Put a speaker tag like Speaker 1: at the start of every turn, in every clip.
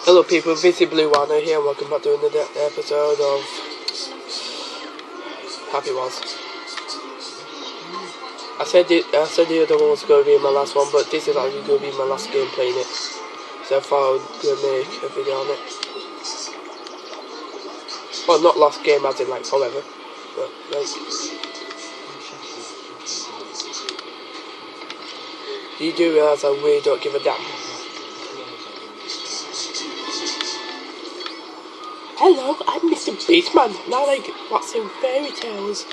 Speaker 1: Hello people, Busy Blue Warner here and welcome back to another episode of Happy Wars. I said the other one was going to be my last one, but this is actually going to be my last game playing it. So I thought I was going to make a video on it. Well, not last game as in like forever, but like... You do realise I really don't give a damn. Hello, I'm Mr. Beastman. Now like what's in fairy tales?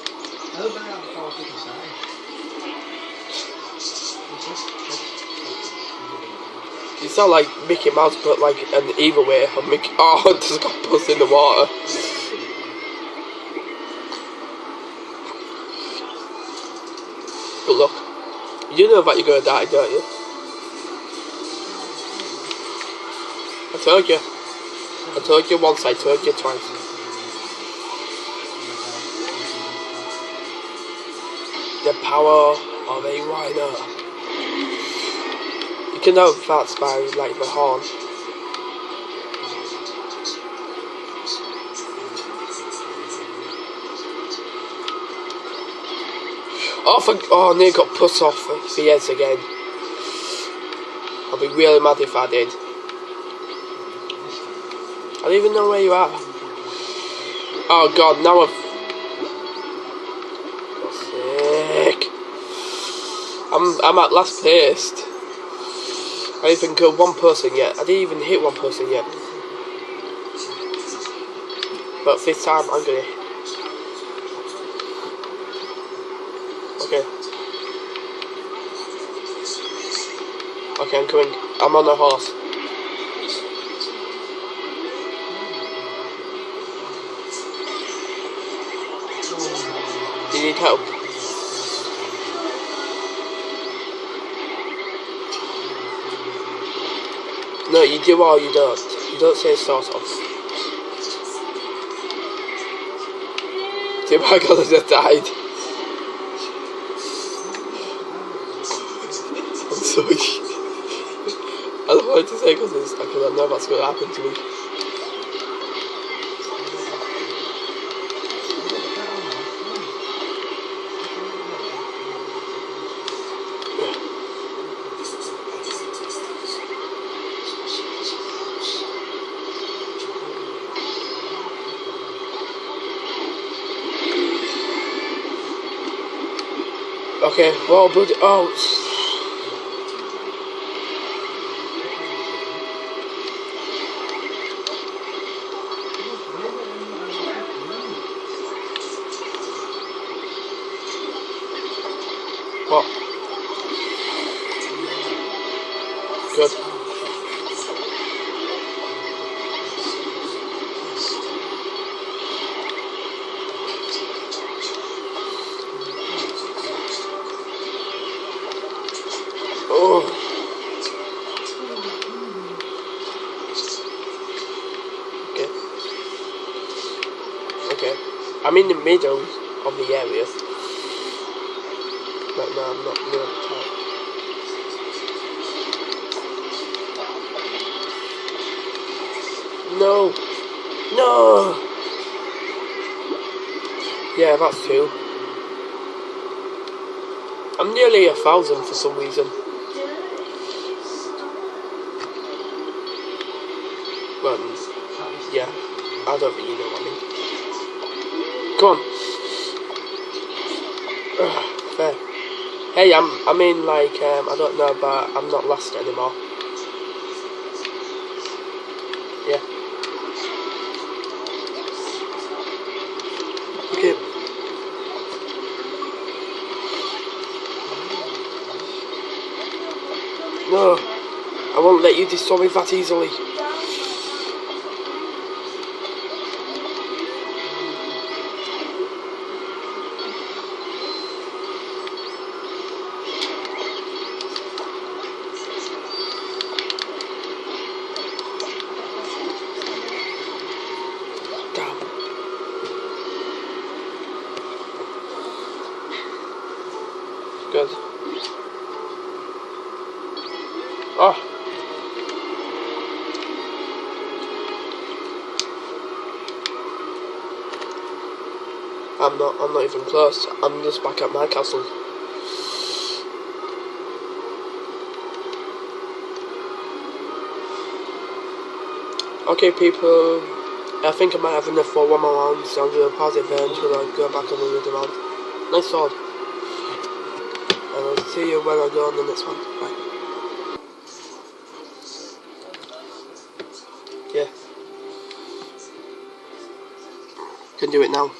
Speaker 1: You sound like Mickey Mouse, but like an evil way of Mickey. Oh, just got pushed in the water. Good luck. You know that you're gonna die, don't you? I told you. I told you once, I told you twice. The power of a rhino. You can know that's by like the horn. Oh, Nick got put off the edge again. I'll be really mad if I did. I don't even know where you are. Oh god, now I'm sick. I'm at last place. I didn't even kill one person yet. I didn't even hit one person yet. But this time I'm gonna. Okay. Okay, I'm coming. I'm on the horse. You need help. No, you do or you don't. You don't say sort of. See, my god, I just died. I'm sorry. I don't know what to say because I know what's going to happen to me. Okay, well, but what? Good. Oh. Okay. Okay. I'm in the middle of the area. But no, I'm not near the top. No! No! Yeah, that's two. I'm nearly 1,000 for some reason. Well, yeah, I don't really know what I mean. Come on. Fair. Hey, I mean like, I don't know, but I'm not last anymore. Yeah. Okay. No, I won't let you destroy me that easily. Good. Oh. I'm not even close. I'm just back at my castle. Okay, people, I think I might have enough for one more round, so I'm going to pause it there until I go back on another round. Nice sword. And I'll see you when I go on the next one. Bye. Yeah. Can do it now.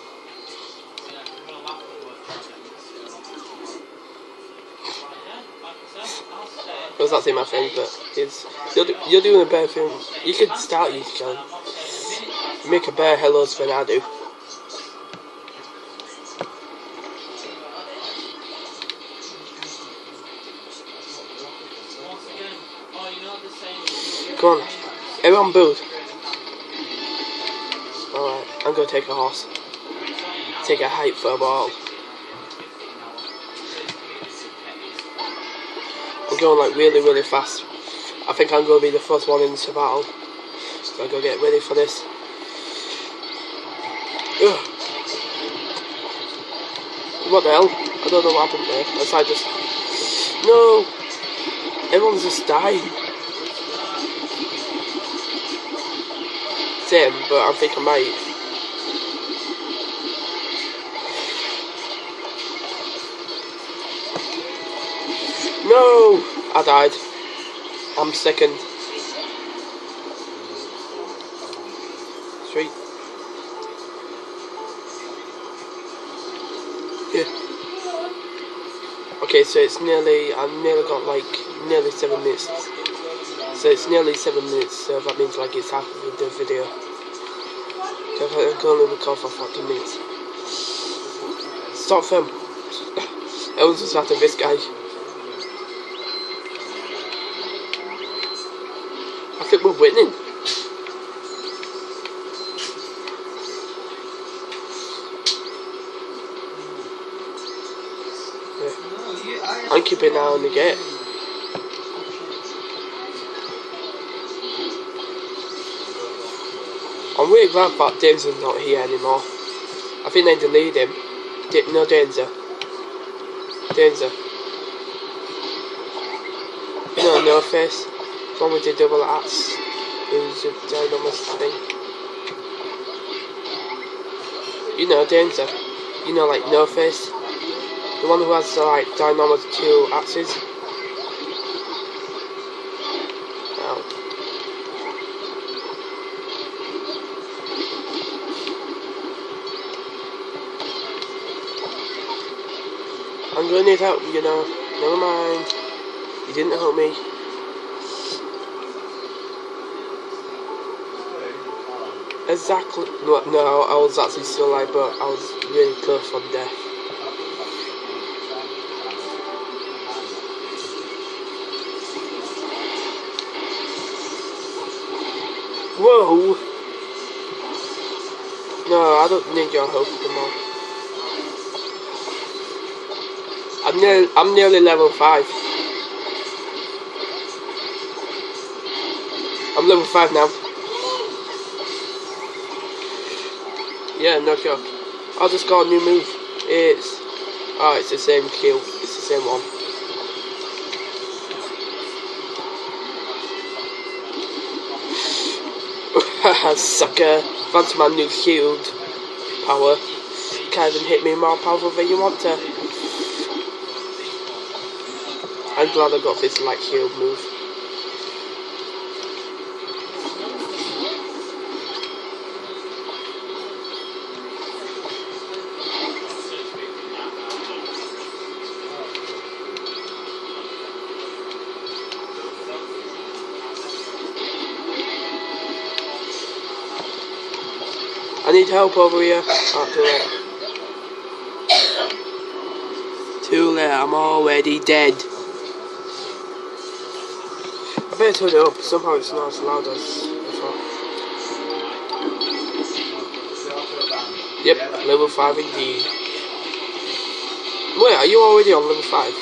Speaker 1: It was actually my thing, but you're doing a better thing. You could start, you can make a better hellos than I do. Come on, everyone build. Alright, I'm gonna take a horse. Take a height for a ball. I'm going like really fast. I think I'm gonna be the first one into battle. So I gotta get ready for this. Ugh. What the hell? I don't know what happened there. Unless I just... No! Everyone's just dying. Same, but I think I might. No! I died. I'm second. Sweet. Yeah. Okay, so it's nearly, I've nearly got like, nearly 7 minutes. So it's nearly 7 minutes, so that means like it's half of the video. So I can only record for 40 minutes. Stop film. Everyone's just after this guy. I think we're winning. Yeah. I'm keeping an eye on the gate. I'm really glad that Danger's not here anymore. I think they deleted him. No, Danger. Danger. You know, No Face. The one with the double axe. Who's a ginormous thing. You know, Danger. You know, like No Face. The one who has like ginormous 2 axes. I'm gonna need help, you know. Never mind. You didn't help me. Exactly. No, I was actually still alive, but I was really close from death. Whoa! No, I don't need your help anymore. I'm nearly level 5. I'm level 5 now. Yeah, no sure. I just got a new move. It's the same kill. It's the same one. Haha, sucker. That's my new shield power. You can't even hit me more powerful than you want to. I'm glad I got this like shield move. I need help over here. Oh, too late. Too late, I'm already dead. I better turn it up, somehow it's not as loud as I thought. Yep, level 5 indeed. Wait, are you already on level 5?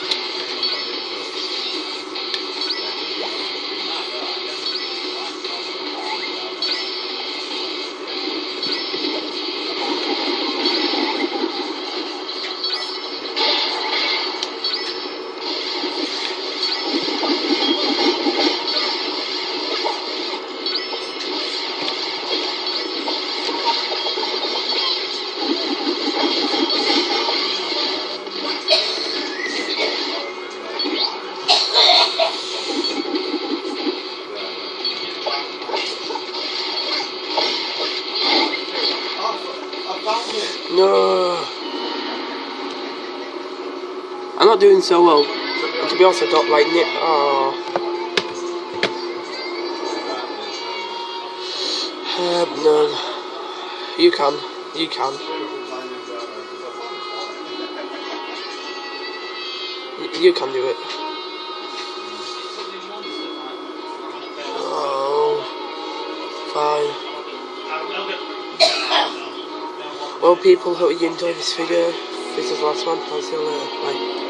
Speaker 1: No. I'm not doing so well. To be honest, I don't like Nick. Oh. No. You can. You can. You can do it. Oh. Fine. Well, people, hope you enjoyed this video. This is the last one. I'll see you later. Bye.